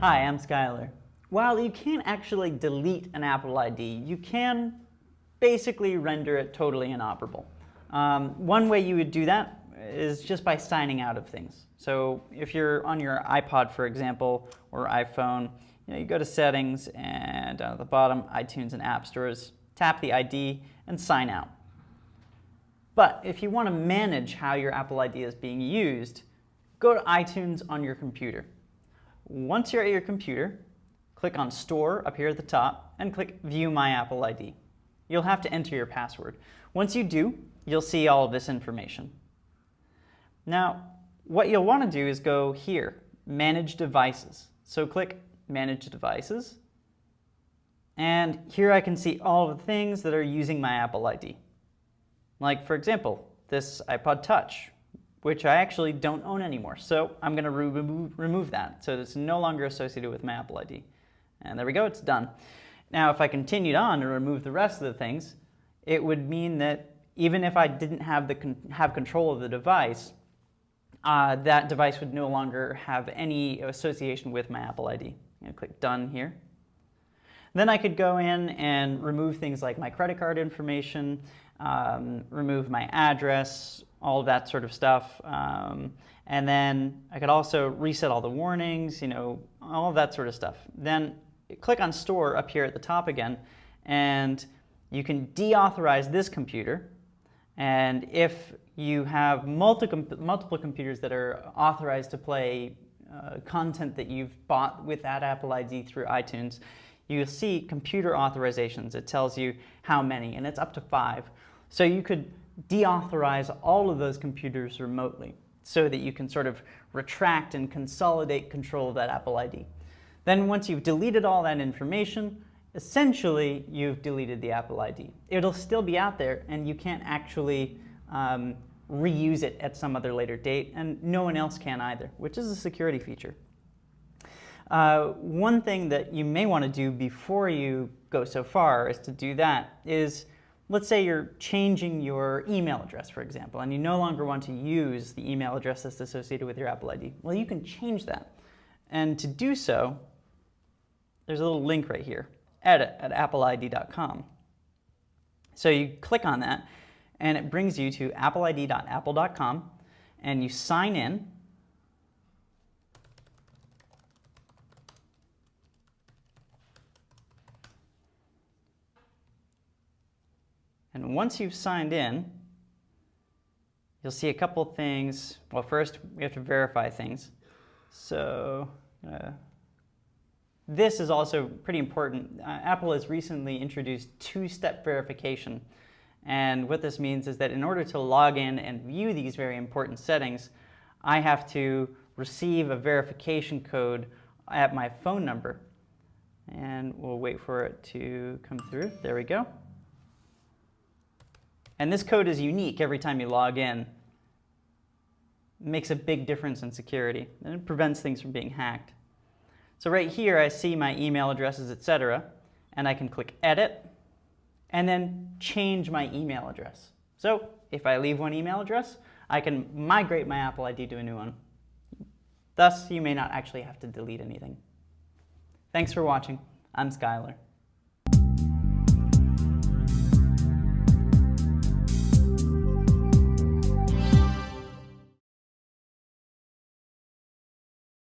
Hi, I'm Skylar. While you can't actually delete an Apple ID, you can basically render it totally inoperable. One way you would do that is just by signing out of things. So if you're on your iPod, for example, or iPhone, you go to Settings and down at the bottom, iTunes and App Stores, tap the ID and sign out. But if you want to manage how your Apple ID is being used, go to iTunes on your computer. Once you're at your computer, click on Store up here at the top and click View My Apple ID. You'll have to enter your password. Once you do, you'll see all of this information. Now, what you'll want to do is go here, Manage Devices. So click Manage Devices. And here I can see all of the things that are using my Apple ID. Like, for example, this iPod Touch, which I actually don't own anymore. So I'm going to remove that so it's no longer associated with my Apple ID. And there we go, it's done. Now, if I continued on to remove the rest of the things, it would mean that even if I didn't have control of the device, that device would no longer have any association with my Apple ID. I'm going to click Done here. Then I could go in and remove things like my credit card information, remove my address, all of that sort of stuff. And then I could also reset all the warnings, all of that sort of stuff. Then click on Store up here at the top again, and you can deauthorize this computer. And if you have multiple computers that are authorized to play content that you've bought with that Apple ID through iTunes, you'll see computer authorizations. It tells you how many, and it's up to 5. So you could deauthorize all of those computers remotely so that you can sort of retract and consolidate control of that Apple ID. Then once you've deleted all that information, essentially you've deleted the Apple ID. It'll still be out there, and you can't actually reuse it at some other later date, and no one else can either, which is a security feature. One thing that you may want to do before you go so far as to do that is, let's say you're changing your email address, for example, and you no longer want to use the email address that's associated with your Apple ID. Well, you can change that. And to do so, there's a little link right here, edit@appleid.com. So you click on that, and it brings you to appleid.apple.com, and you sign in. And once you've signed in, you'll see a couple things. Well, first, we have to verify things. So this is also pretty important. Apple has recently introduced two-step verification. And what this means is that in order to log in and view these very important settings, I have to receive a verification code at my phone number. And we'll wait for it to come through. There we go. And this code is unique every time you log in. It makes a big difference in security, and it prevents things from being hacked. So right here I see my email addresses, etc., and I can click Edit, and then change my email address. So if I leave one email address, I can migrate my Apple ID to a new one. Thus, you may not actually have to delete anything. Thanks for watching. I'm Skylar.